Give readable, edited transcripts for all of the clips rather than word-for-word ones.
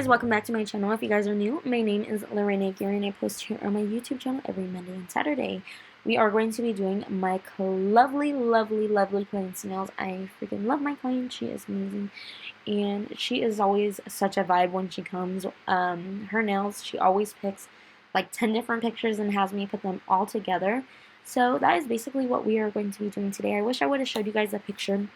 guys, welcome back to my channel. If you guys are new, my name is Lorenaaguirre and I post here on my YouTube channel every Monday and Saturday. We are going to be doing my lovely client's nails. I freaking love my client. She is amazing and she is always such a vibe when she comes. Her nails, she always picks like 10 different pictures and has me put them all together. So that is basically what we are going to be doing today. I wish I would have showed you guys a picture.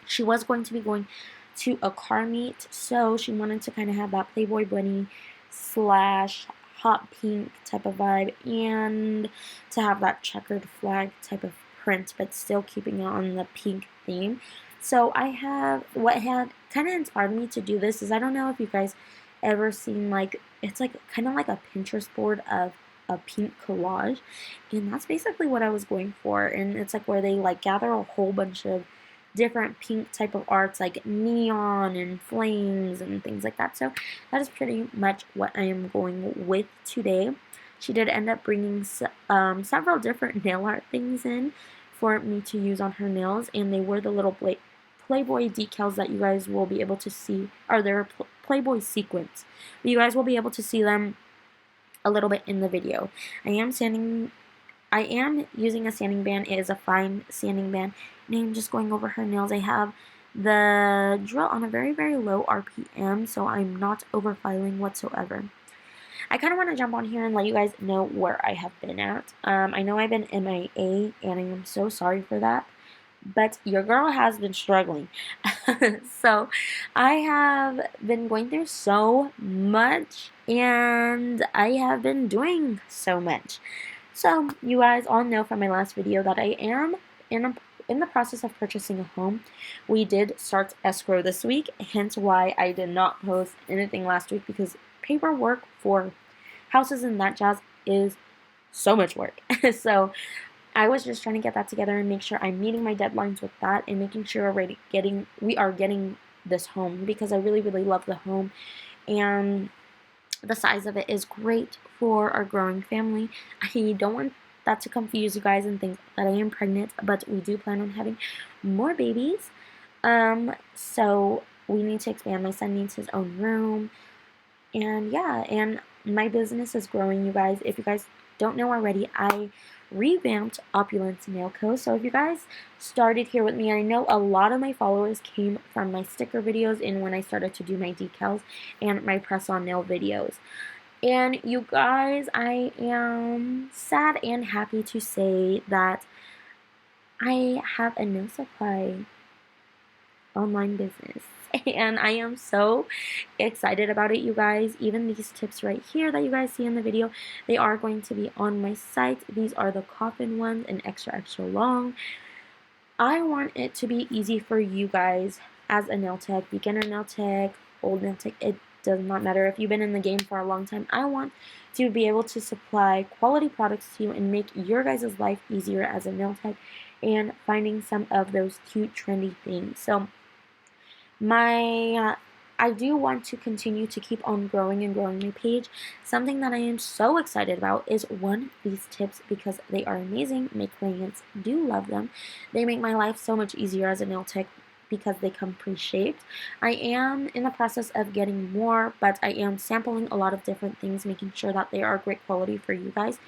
She was going to be going to a car meet, so she wanted to kind of have that Playboy bunny slash hot pink type of vibe and to have that checkered flag type of print, but still keeping it on the pink theme. So I have, what had kind of inspired me to do this is, I don't know if you guys ever seen, like, it's like kind of like a Pinterest board of a pink collage, and that's basically what I was going for. And it's like where they like gather a whole bunch of different pink type of arts like neon and flames and things like that. So that is pretty much what I am going with today. She did end up bringing several different nail art things in for me to use on her nails, and they were the little Playboy decals that you guys will be able to see, or they're Playboy sequins, but you guys will be able to see them a little bit in the video. I am using a sanding band. It is a fine sanding band, and I'm just going over her nails. I have the drill on a very low RPM, so I'm not overfiling whatsoever. I kind of want to jump on here and let you guys know where I have been at. I know I've been MIA, and I am so sorry for that, but your girl has been struggling. So I have been going through so much, and I have been doing so much. So you guys all know from my last video that I am in the process of purchasing a home. We did start escrow this week, hence why I did not post anything last week, because paperwork for houses and that jazz is so much work. So I was just trying to get that together and make sure I'm meeting my deadlines with that and making sure we are getting this home, because I really love the home, and the size of it is great for our growing family. I don't want that to confuse you guys and think that I am pregnant, but we do plan on having more babies. So we need to expand. My son needs his own room. And yeah, and my business is growing, you guys. If you guys don't know already, I revamped OPULENCENAILCO. So if you guys started here with me, I know a lot of my followers came from my sticker videos and when I started to do my decals and my press-on nail videos. And you guys, I am sad and happy to say that I have a nail supply online business. And I am so excited about it, you guys. Even these tips right here that you guys see in the video, they are going to be on my site. These are the coffin ones and extra long. I want it to be easy for you guys as a nail tech, beginner nail tech, old nail tech. It does not matter if you've been in the game for a long time. I want to be able to supply quality products to you and make your guys' life easier as a nail tech and finding some of those cute trendy things. So I do want to continue to keep on growing my page. Something that I am so excited about is these tips, because they are amazing. My clients do love them. They make my life so much easier as a nail tech because they come pre-shaped. I am in the process of getting more, but I am sampling a lot of different things, making sure that they are great quality for you guys.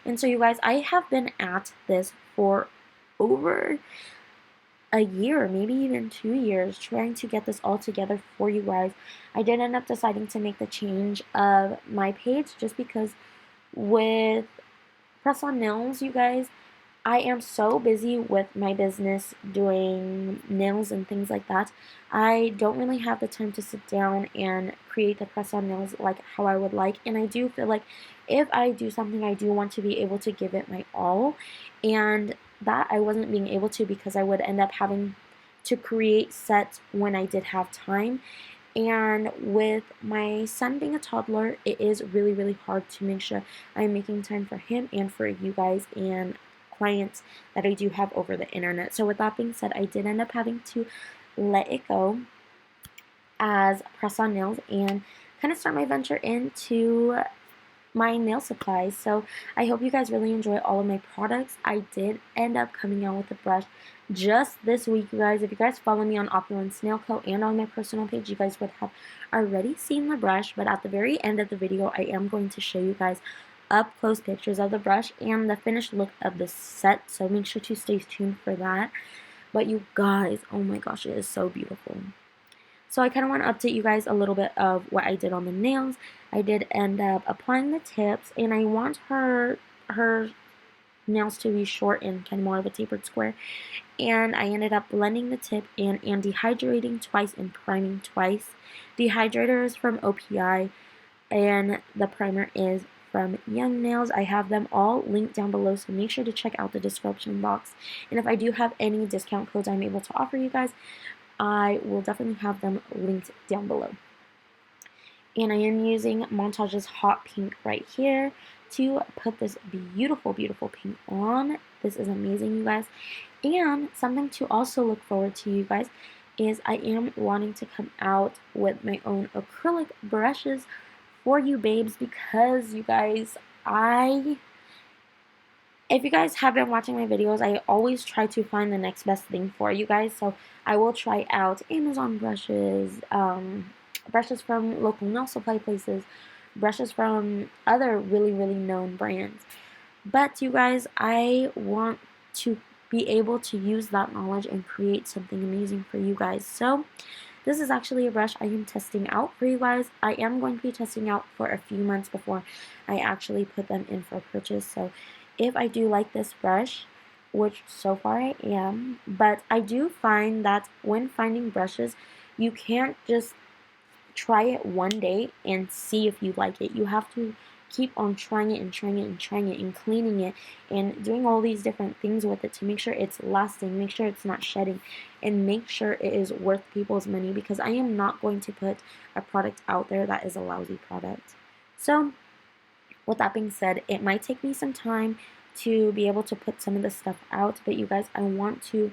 And so you guys, I have been at this for over a year, maybe even 2 years, trying to get this all together for you guys. I did end up deciding to make the change of my page just because with press on nails, you guys, I am so busy with my business doing nails and things like that. I don't really have the time to sit down and create the press on nails like how I would like, and I do feel like if I do something, I do want to be able to give it my all, and that I wasn't being able to because I would end up having to create sets when I did have time. And with my son being a toddler, it is really hard to make sure I'm making time for him and for you guys and clients that I do have over the internet. So with that being said, I did end up having to let it go as press on nails and kind of start my venture into my nail supplies. So I hope you guys really enjoy all of my products. I did end up coming out with a brush just this week, you guys. If you guys follow me on Opulence Nail Co. and on my personal page, you guys would have already seen the brush, but at the very end of the video, I am going to show you guys up close pictures of the brush and the finished look of the set, so make sure to stay tuned for that. But you guys, oh my gosh, it is so beautiful. So I kind of want to update you guys a little bit of what I did on the nails. I did end up applying the tips, and I want her nails to be short and kind of more of a tapered square. And I ended up blending the tip and dehydrating twice and priming twice. Dehydrator is from OPI, and the primer is from Young Nails. I have them all linked down below, so make sure to check out the description box. And if I do have any discount codes I'm able to offer you guys, I will definitely have them linked down below. And I am using Montage's Hot Pink right here to put this beautiful, beautiful pink on. This is amazing, you guys. And something to also look forward to, you guys, is I am wanting to come out with my own acrylic brushes for you babes, because you guys, if you guys have been watching my videos, I always try to find the next best thing for you guys. So I will try out Amazon brushes, brushes from local nail supply places, brushes from other really, really known brands. But you guys, I want to be able to use that knowledge and create something amazing for you guys. So this is actually a brush I am testing out for you guys. I am going to be testing out for a few months before I actually put them in for purchase. So if I do like this brush, which so far I am, but I do find that when finding brushes, you can't just try it one day and see if you like it. You have to keep on trying it and trying it and trying it and cleaning it and doing all these different things with it to make sure it's lasting, make sure it's not shedding, and make sure it is worth people's money, because I am not going to put a product out there that is a lousy product. So with that being said, it might take me some time to be able to put some of this stuff out, but you guys, I want to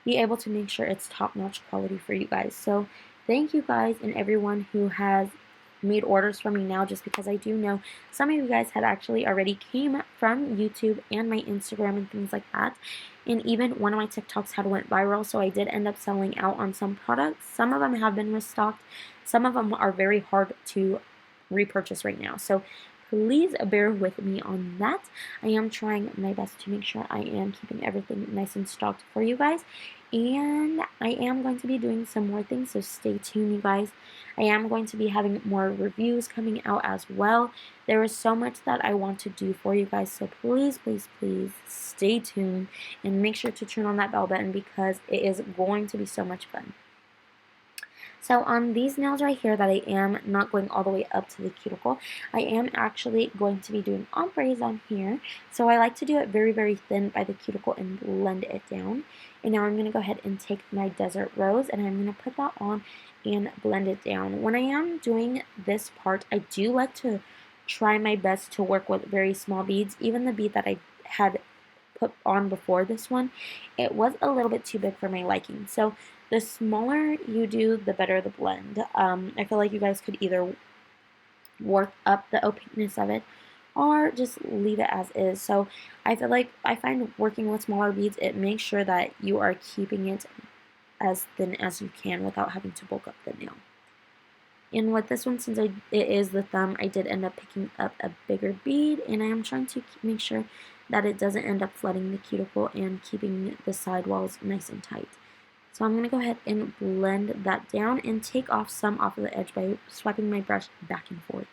be able to make sure it's top-notch quality for you guys. So thank you guys and everyone who has made orders for me now, just because I do know some of you guys had actually already came from YouTube and my Instagram and things like that. And even one of my TikToks had went viral, so I did end up selling out on some products. Some of them have been restocked. Some of them are very hard to repurchase right now. So please bear with me on that. I am trying my best to make sure I am keeping everything nice and stocked for you guys. And I am going to be doing some more things, so stay tuned, you guys. I am going to be having more reviews coming out as well. There is so much that I want to do for you guys, so please, please, please stay tuned and make sure to turn on that bell button, because it is going to be so much fun. So on these nails right here that I am not going all the way up to the cuticle, I am actually going to be doing ombres on here. So I like to do it very, very thin by the cuticle and blend it down. And now I'm going to go ahead and take my Desert Rose and I'm going to put that on and blend it down. When I am doing this part, I do like to try my best to work with very small beads. Even the bead that I had put on before this one, it was a little bit too big for my liking. So the smaller you do, the better the blend. I feel like you guys could either work up the opaqueness of it or just leave it as is. So I feel like I find working with smaller beads, it makes sure that you are keeping it as thin as you can without having to bulk up the nail. And with this one, since it is the thumb, I did end up picking up a bigger bead, and I am trying to make sure that it doesn't end up flooding the cuticle and keeping the sidewalls nice and tight. So I'm going to go ahead and blend that down and take off some off of the edge by swiping my brush back and forth.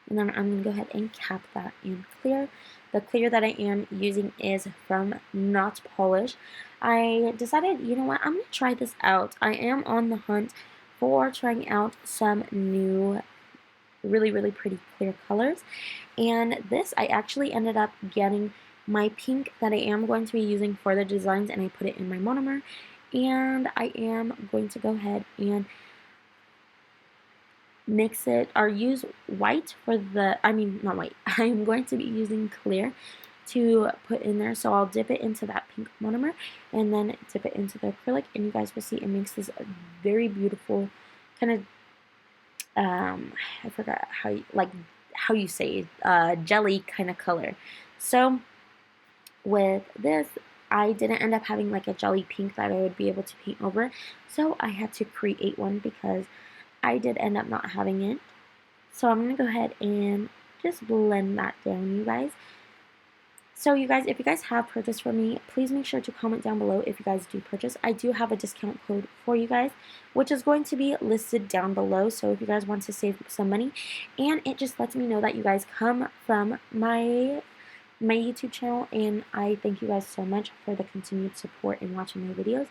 And then I'm going to go ahead and cap that in clear. The clear that I am using is from NOTPOLISH. I decided, you know what, I'm going to try this out. I am on the hunt for trying out some new really, really pretty clear colors. And this, I actually ended up getting my pink that I am going to be using for the designs, and I put it in my monomer. And I am going to go ahead and mix it, or use white for the, not white, I'm going to be using clear to put in there. So I'll dip it into that pink monomer and then dip it into the acrylic, and you guys will see it makes this very beautiful kind I forgot how you say jelly kind of color. So with this, I didn't end up having like a jelly pink that I would be able to paint over, so I had to create one because I did end up not having it. So I'm going to go ahead and just blend that down, you guys. So you guys, if you guys have purchased from me, please make sure to comment down below if you guys do purchase. I do have a discount code for you guys, which is going to be listed down below. So if you guys want to save some money, and it just lets me know that you guys come from my YouTube channel, and I thank you guys so much for the continued support in watching my videos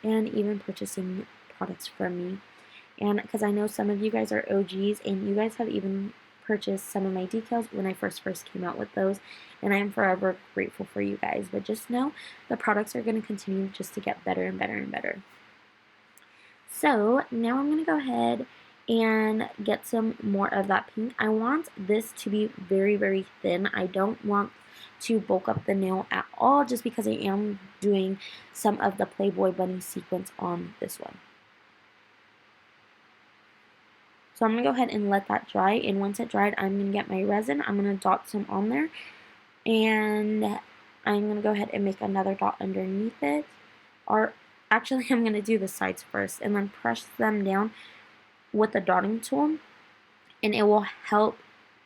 and even purchasing products from me. And because I know some of you guys are OGs and you guys have even purchased some of my decals when I first came out with those, and I am forever grateful for you guys. But just know the products are going to continue just to get better and better and better. So now I'm going to go ahead and get some more of that pink. I want this to be very, very thin. I don't want to bulk up the nail at all, just because I am doing some of the Playboy bunny sequence on this one. So I'm going to go ahead and let that dry, and once it dried, I'm going to get my resin. I'm going to dot some on there, and I'm going to go ahead and make another dot underneath it. Or actually, I'm going to do the sides first and then press them down with the dotting tool, and it will help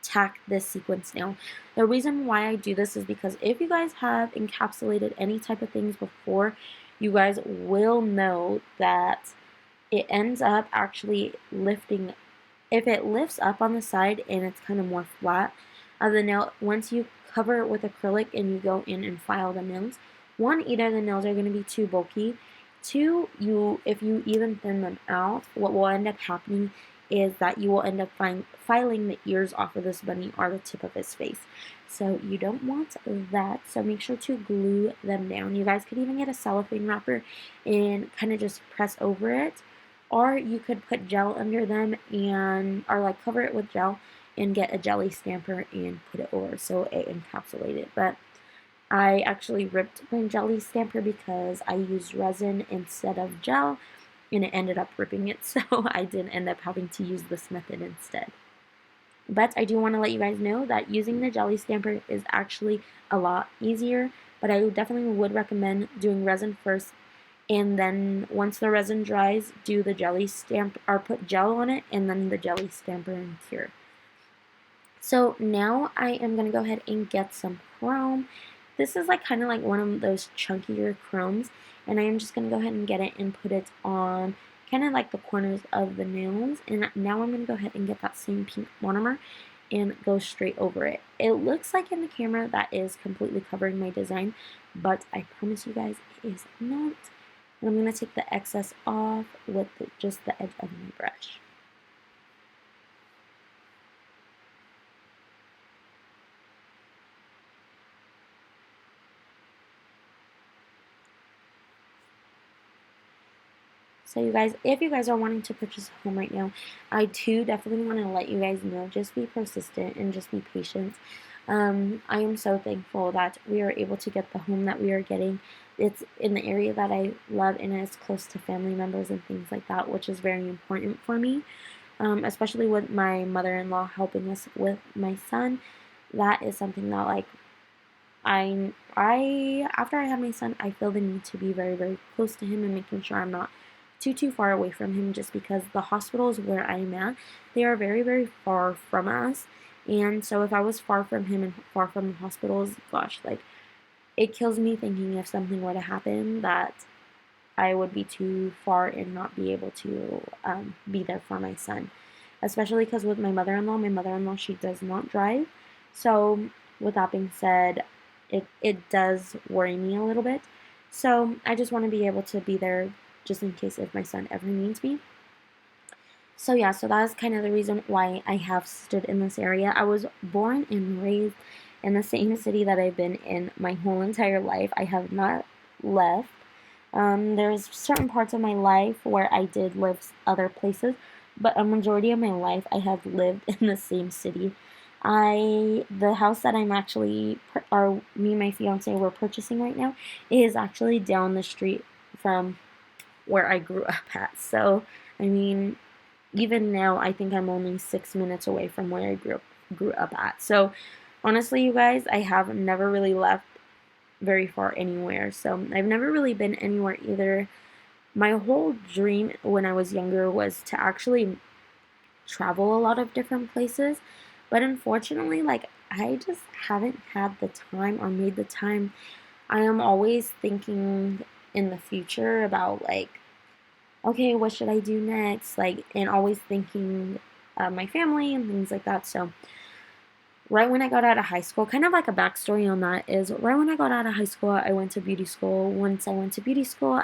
tack this sequence down. The reason why I do this is because if you guys have encapsulated any type of things before, you guys will know that it ends up actually lifting. If it lifts up on the side and it's kind of more flat, the nail, once you cover it with acrylic and you go in and file the nails, one, either the nails are going to be too bulky. Two, if you even thin them out, what will end up happening is that you will end up filing the ears off of this bunny or the tip of his face. So you don't want that, so make sure to glue them down. You guys could even get a cellophane wrapper and kind of just press over it, or you could put gel under them or like cover it with gel and get a jelly stamper and put it over so it encapsulated. But I actually ripped my jelly stamper because I used resin instead of gel, and it ended up ripping it, so I did end up having to use this method instead. But I do want to let you guys know that using the jelly stamper is actually a lot easier, but I definitely would recommend doing resin first, and then once the resin dries, do the jelly stamp, or put gel on it, and then the jelly stamper and cure. So now I am going to go ahead and get some chrome. This is like kind of like one of those chunkier chromes, and I am just going to go ahead and get it and put it on kind of like the corners of the nails. And now I'm going to go ahead and get that same pink monomer and go straight over it. It looks like in the camera that is completely covering my design, but I promise you guys it is not. And I'm going to take the excess off with just the edge of my brush. So you guys, if you guys are wanting to purchase a home right now, I do definitely want to let you guys know, just be persistent and just be patient. I am so thankful that we are able to get the home that we are getting. It's in the area that I love, and it's close to family members and things like that, which is very important for me, especially with my mother-in-law helping us with my son. That is something that, like, after I have my son, I feel the need to be very, very close to him and making sure I'm not too far away from him, just because the hospitals where I'm at, they are very, very far from us. And so if I was far from him and far from the hospitals, gosh, like, it kills me thinking if something were to happen that I would be too far and not be able to be there for my son. Especially because with my mother-in-law, she does not drive. So with that being said, it does worry me a little bit. So I just want to be able to be there just in case if my son ever needs me. So yeah, so that is kind of the reason why I have stood in this area. I was born and raised in the same city that I've been in my whole entire life. I have not left. There's certain parts of my life where I did live other places, but a majority of my life I have lived in the same city. The house that I'm actually, or me and my fiance were purchasing right now, is actually down the street from where I grew up at. So, I mean, even now, I think I'm only 6 minutes away from where I grew up at. So honestly, you guys, I have never really left very far anywhere. So I've never really been anywhere either. My whole dream when I was younger was to actually travel a lot of different places, but unfortunately, like, I just haven't had the time or made the time. I am always thinking in the future about, like, okay, what should I do next? Like, and always thinking of my family and things like that. So right when I got out of high school, kind of like a backstory on that is right when I got out of high school, I went to beauty school. Once I went to beauty school,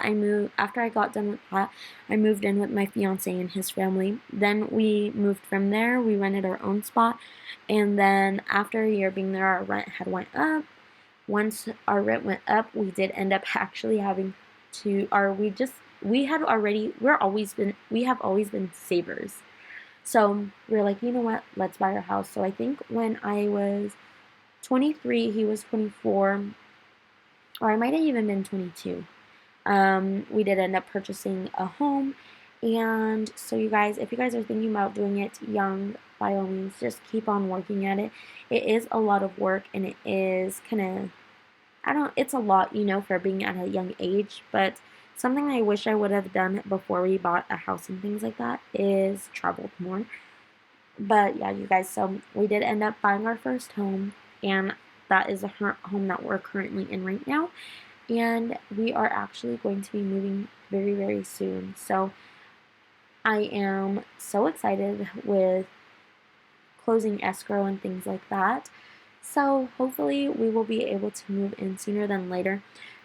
after I got done with that, I moved in with my fiance and his family. Then we moved from there, we rented our own spot, and then after a year being there, our rent had went up. Once our rent went up, we did end up actually having to, or we had already, we have always been savers. So we were like, you know what, let's buy our house. So I think when I was 23, he was 24, or I might have even been 22. We did end up purchasing a home. And so you guys, if you guys are thinking about doing it young, by all means, just keep on working at it. It is a lot of work, and it is kind of, it's a lot, for being at a young age, but something I wish I would have done before we bought a house and things like that is traveled more. But yeah, you guys, so we did end up buying our first home, and that is a home that we're currently in right now, and we are actually going to be moving very, very soon. So I am so excited with closing escrow and things like that. So hopefully we will be able to move in sooner than later.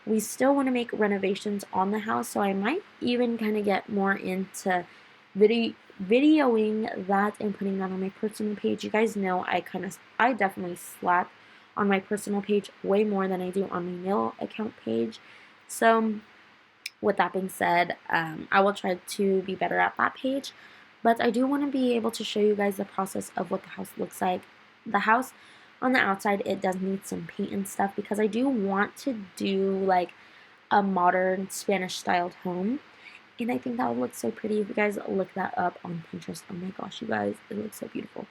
We still want to make renovations on the house, so I might even kind of get more into videoing that and putting that on my personal page. You guys know I definitely slack on my personal page way more than I do on my nail account page. So with that being said, I will try to be better at that page, but I do want to be able to show you guys the process of what the house looks like. The house on the outside, it does need some paint and stuff because I do want to do like a modern Spanish styled home, and I think that would look so pretty. If you guys look that up on Pinterest, oh my gosh, you guys, it looks so beautiful.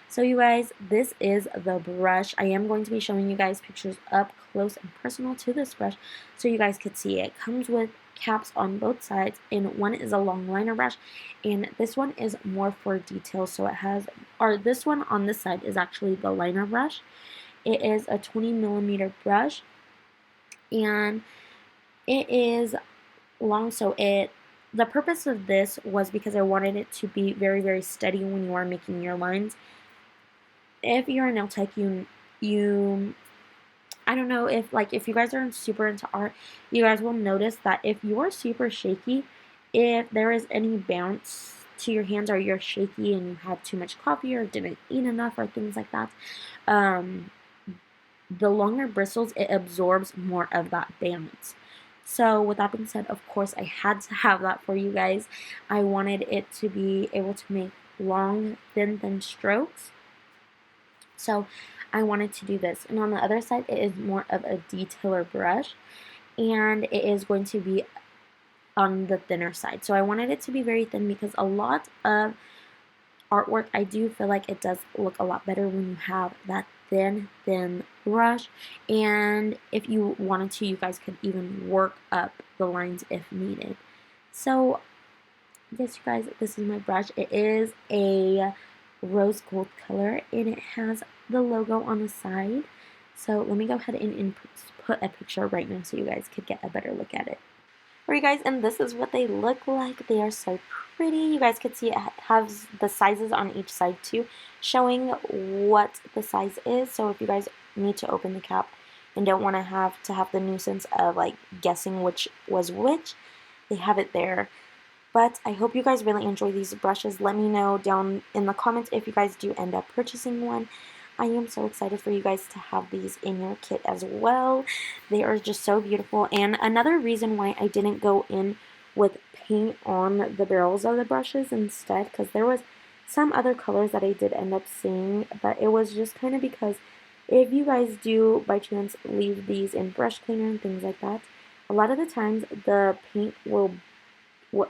So you guys, this is the brush. I am going to be showing you guys pictures up close and personal to this brush so you guys could see it. It comes with caps on both sides, and one is a long liner brush, and this one is more for detail. So it has, or this one on this side is actually the liner brush. It is a 20mm brush, and it is long, so the purpose of this was because I wanted it to be very, very steady when you are making your lines. If you're a nail tech, I don't know if you guys are super into art, you guys will notice that if you're super shaky, if there is any bounce to your hands, or you're shaky and you had too much coffee or didn't eat enough or things like that, the longer bristles, it absorbs more of that bounce. So with that being said, of course, I had to have that for you guys. I wanted it to be able to make long, thin strokes. So I wanted to do this. And on the other side, it is more of a detailer brush, and it is going to be on the thinner side. So I wanted it to be very thin because a lot of artwork, I do feel like it does look a lot better when you have that thin brush. And if you wanted to, you guys could even work up the lines if needed. So yes, you guys, this is my brush. It is a rose gold color, and it has the logo on the side. So let me go ahead and put a picture right now so you guys could get a better look at it. Alright guys, and this is what they look like. They are so pretty. You guys could see it has the sizes on each side too, showing what the size is. So if you guys need to open the cap and don't want to have the nuisance of like guessing which was which, they have it there. But I hope you guys really enjoy these brushes. Let me know down in the comments if you guys do end up purchasing one. I am so excited for you guys to have these in your kit as well. They are just so beautiful. And another reason why I didn't go in with paint on the barrels of the brushes instead, because there was some other colors that I did end up seeing, but it was just kind of because if you guys do by chance leave these in brush cleaner and things like that, a lot of the times the paint will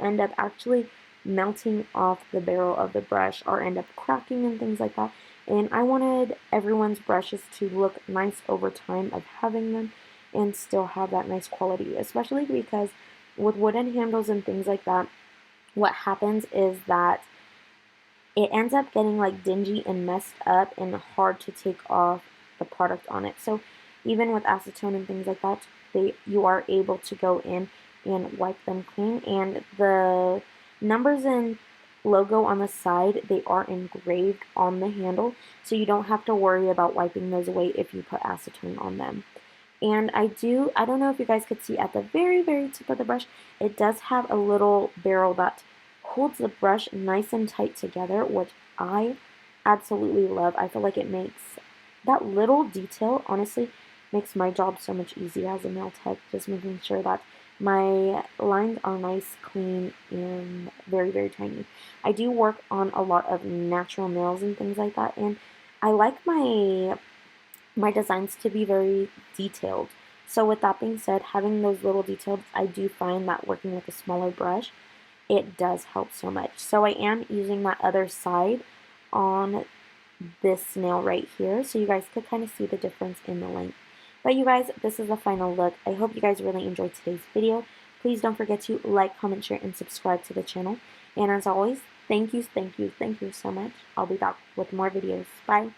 end up actually melting off the barrel of the brush or end up cracking and things like that. And I wanted everyone's brushes to look nice over time of having them and still have that nice quality, especially because with wooden handles and things like that, what happens is that it ends up getting like dingy and messed up and hard to take off the product on it. So even with acetone and things like that, you are able to go in and wipe them clean. And the numbers and logo on the side, they are engraved on the handle, so you don't have to worry about wiping those away if you put acetone on them. And I don't know if you guys could see at the very, very tip of the brush, it does have a little barrel that holds the brush nice and tight together, which I absolutely love. I feel like it makes that little detail, honestly, makes my job so much easier as a nail tech, just making sure that my lines are nice, clean, and very, very tiny. I do work on a lot of natural nails and things like that, and I like my designs to be very detailed. So with that being said, having those little details, I do find that working with a smaller brush, it does help so much. So I am using that other side on this nail right here, so you guys could kind of see the difference in the length. But you guys, this is the final look. I hope you guys really enjoyed today's video. Please don't forget to like, comment, share, and subscribe to the channel. And as always, thank you so much. I'll be back with more videos. Bye.